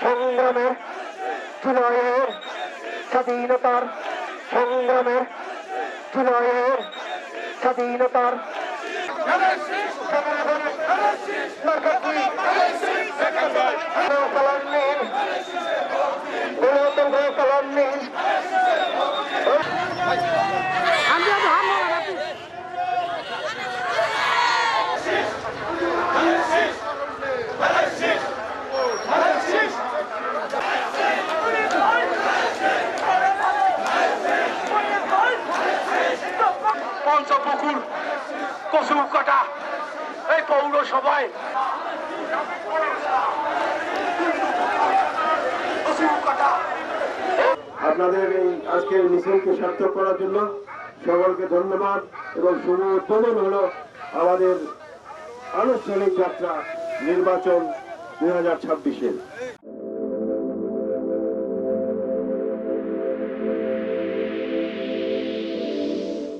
সংগ্রামের জুলাইয়ের স্বাধীনতার সংগ্রামের জুলাইয়ের স্বাধীনতার পঞ্চপুকুর কচুকাটা এই পৌরসভায় আপনাদের এই আজকের মিছিলকে সার্থক করার জন্য সকলকে ধন্যবাদ এবং শুভ উদ্বোধন হলো আমাদের আনুষ্ঠানিক যাত্রা নির্বাচন 2026-এর।